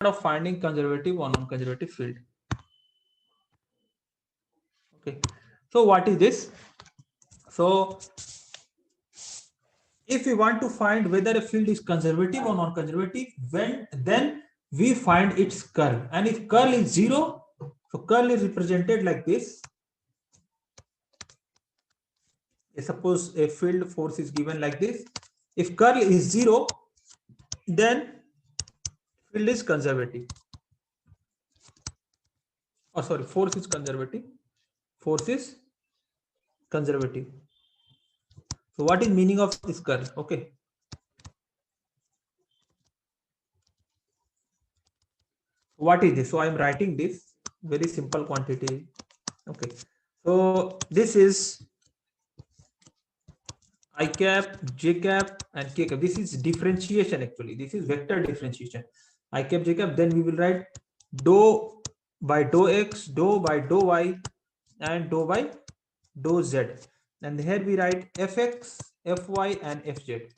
of finding conservative or non-conservative field. Okay, so what is this? So if we want to find whether a field is conservative or non-conservative, then we find its curl, and if curl is 0, so curl is represented like this. Suppose a field force is given like this. If curl is 0, then field is conservative. Oh, sorry, force is conservative. Force is conservative. So what is meaning of this curl? Okay. What is this? So I am writing this very simple quantity. Okay. So this is I cap, j cap, and k cap. This is differentiation actually. This is vector differentiation. I cap, j cap. Then we will write dou by dou x, dou by dou y, and dou by dou z. And here we write fx, fy, and fz.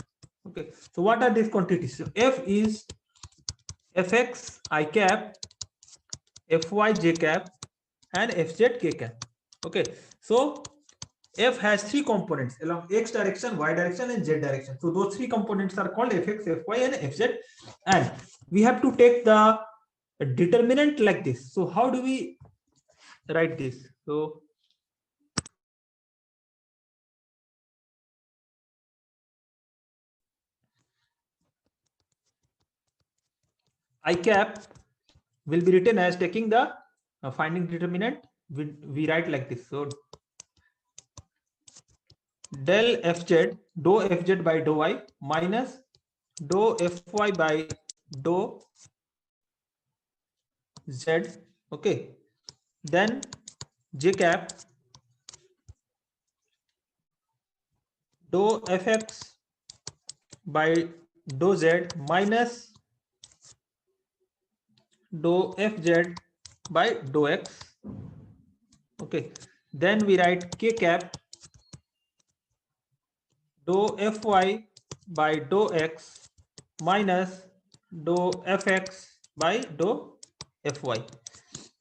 Okay. So what are these quantities? So f is fx I cap, fy j cap, and fz k cap. Okay. So f has 3 components along x direction, y direction, and z direction. So those 3 components are called fx, fy, and fz. And we have to take the determinant like this. So how do we write this? So I cap will be written as taking the finding determinant. We write like this. So del fz, dou fz by dou y minus dou fy by dou z. Okay. Then j cap dou fx by dou z minus dou fz by dou x. Okay. Then we write k cap dou fy by dou x minus dou fx by dou fy.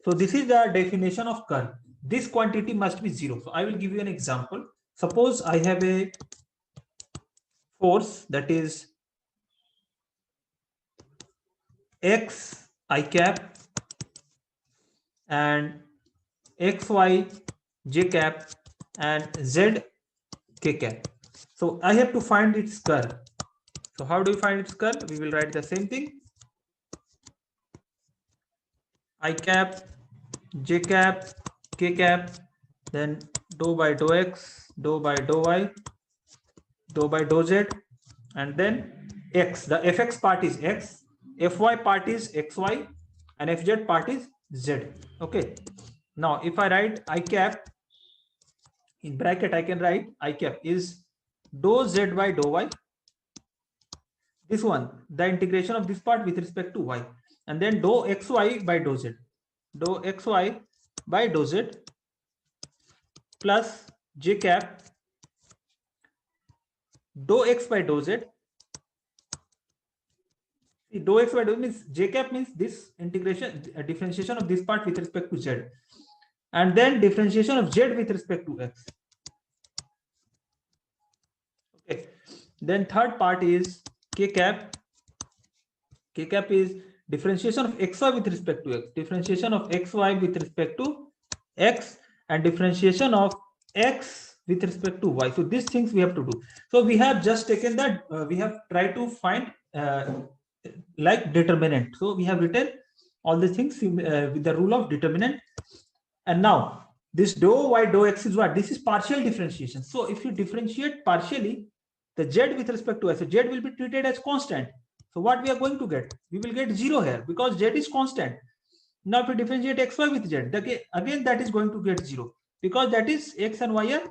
So this is the definition of curl. This quantity must be 0. So I will give you an example. Suppose I have a force that is x I cap and xy j cap and z k cap. So I have to find its curl. So how do we find its curl? We will write the same thing. I cap, j cap, k cap, then dou by dou x, dou by dou y, dou by dou z, and then x. The fx part is x, fy part is xy, and fz part is z. Okay. Now if I write I cap in bracket, I can write I cap is dou z by dou y. This one, the integration of this part with respect to y, and then dou xy by dou z, dou xy by dou z plus j cap dou x by dou z. See, dou x by dou means j cap means this integration, differentiation of this part with respect to z, and then differentiation of z with respect to x. Okay. Then third part is k cap. K cap is differentiation of xy with respect to x, differentiation of xy with respect to x, and differentiation of x with respect to y. So these things we have to do. So we have just taken that, we have tried to find like determinant. So we have written all the things with the rule of determinant. And now this dou y dou x is what? This is partial differentiation. So if you differentiate partially, the z with respect to x, so z will be treated as constant. So what we are going to get? We will get 0 here because z is constant. Now if we differentiate xy with z, again that is going to get 0 because that is x and y are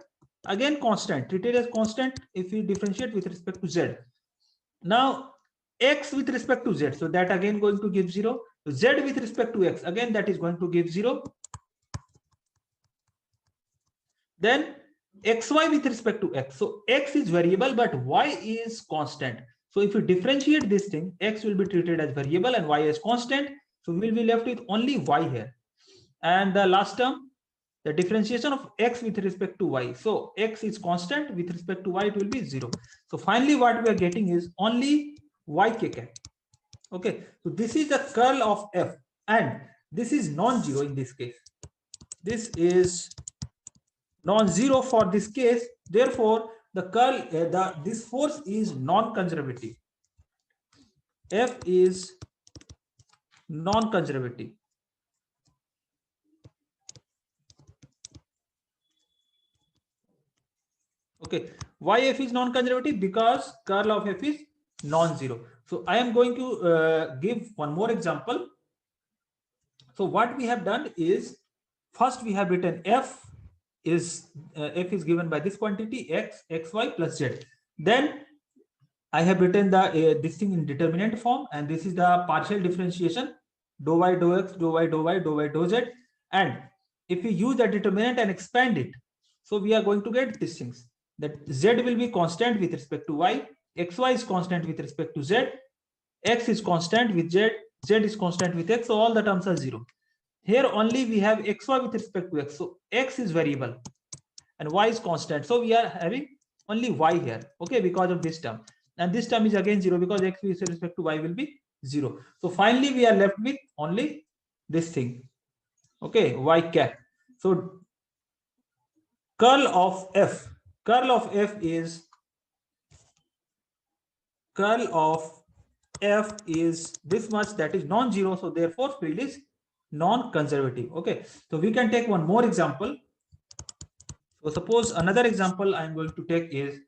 again constant, treated as constant if we differentiate with respect to z. Now x with respect to z, so that again going to give 0. Z with respect to x, again that is going to give 0. Then xy with respect to x. So x is variable but y is constant. So if you differentiate this thing, x will be treated as variable and y as constant. So we will be left with only y here. And the last term, the differentiation of x with respect to y. So x is constant, with respect to y it will be 0. So finally what we are getting is only y k cap. Okay, so this is the curl of f, and this is non-zero in this case. This is non-zero for this case. Therefore the curl, this force is non-conservative. F is non-conservative. Okay, why f is non-conservative? Because curl of f is non-zero. So I am going to give one more example. So what we have done is, first we have written f is given by this quantity x, xy plus z. Then I have written the this thing in determinant form, and this is the partial differentiation, dou y dou x, dou y dou y, dou y dou z. And if we use the determinant and expand it, so we are going to get these things, that z will be constant with respect to y, xy is constant with respect to z, x is constant with z, z is constant with x, so all the terms are 0. Here only we have xy with respect to x, so x is variable and y is constant, so we are having only y here, okay, because of this term. And this term is again 0 because x with respect to y will be 0. So finally we are left with only this thing, okay, y cap. So curl of f is this much, that is non-zero, so therefore field is non-conservative. Okay, so we can take one more example. So suppose another example I am going to take is,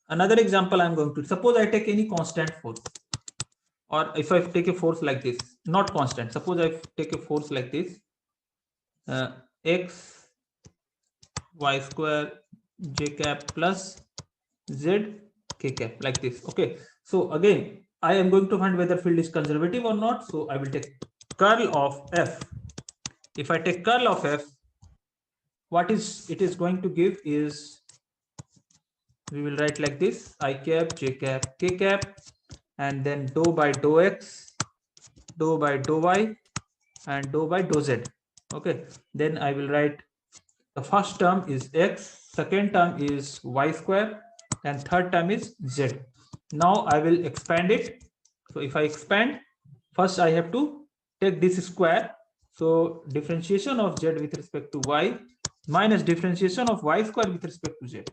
another example I am going to, suppose I take any constant force, or if I take a force like this, not constant, suppose I take a force like this, x y square j cap plus z k cap, like this. Okay, so again I am going to find whether field is conservative or not. So I will take curl of f. If I take curl of f, what is it is going to give is, we will write like this, I cap, j cap, k cap, and then dou by dou x, dou by dou y, and dou by dou z. Okay, then I will write the first term is x, second term is y square, and third term is z. Now I will expand it. So if I expand, first I have to take this square. So differentiation of z with respect to y minus differentiation of y square with respect to z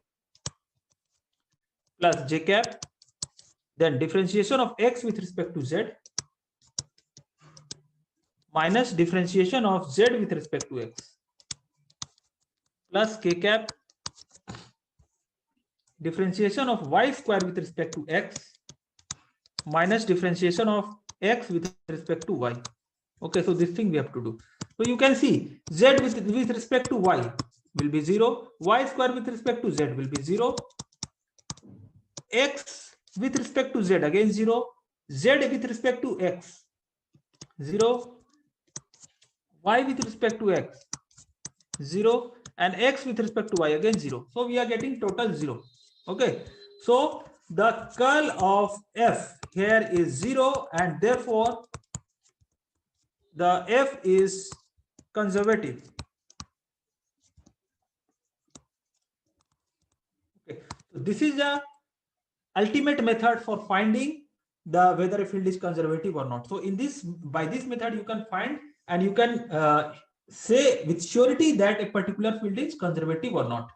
plus j cap, then differentiation of x with respect to z minus differentiation of z with respect to x plus k cap, differentiation of y square with respect to x minus differentiation of x with respect to y. Okay, so this thing we have to do. So you can see z with respect to y will be 0, y square with respect to z will be 0, x with respect to z again 0, z with respect to x 0, y with respect to x 0, and x with respect to y again 0. So we are getting total 0. Okay, so the curl of f here is 0, and therefore the f is conservative. Okay, so this is the ultimate method for finding the whether a field is conservative or not. So in this, by this method you can find, and you can say with surety that a particular field is conservative or not.